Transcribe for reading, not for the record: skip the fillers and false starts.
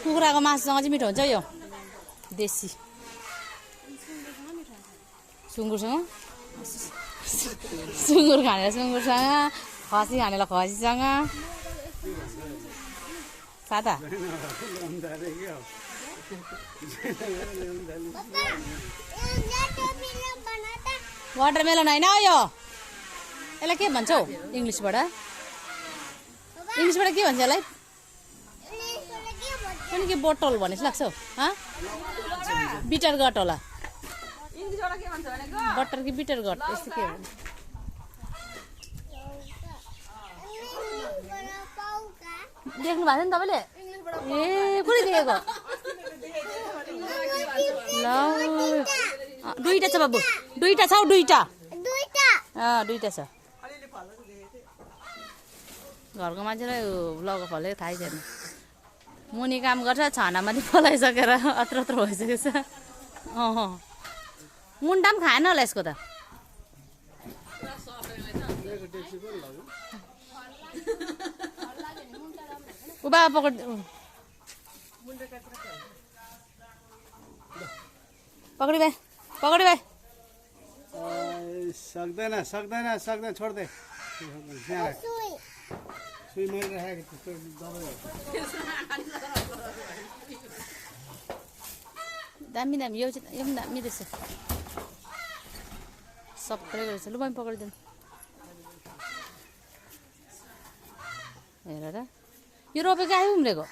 कुखुराको मासुसँग चाहिँ मिठो हुन्छ यो देसी सुँगुरसँग सुँगुर खानेलाई सुँगुरसँग खसी खानेलाई खसीसँग सादा वाटरमेलन होइन यो यसलाई के भन्छ हौ इङ्ग्लिसबाट के भन्छ यसलाई पनि के बोटल भने जस्तो लाग्छ हौ बिटर गट होला बटर कि बिटर गट यस्तो के हो देख्नु भएको नि तपाईँले ए कुनै देखेको ल दुईटा छ बाबु दुईटा छ हौ दुईटा छ घरको मान्छेलाई लगा फलेको थाहै छैन मुनि काम गर्छ छानामाथि पलाइसकेर अत्रो भइसकेको छ मुन्टा पनि खाएन होला यसको त बाबा पकड पकडी भाइ सक्दैन छोड दे सुई मैले राखेको दामी यो पनि दामी रहेछ सबै रहेछ लु पनि पक्रिदिनु हेर र यो रोपेको आयो उम्रेको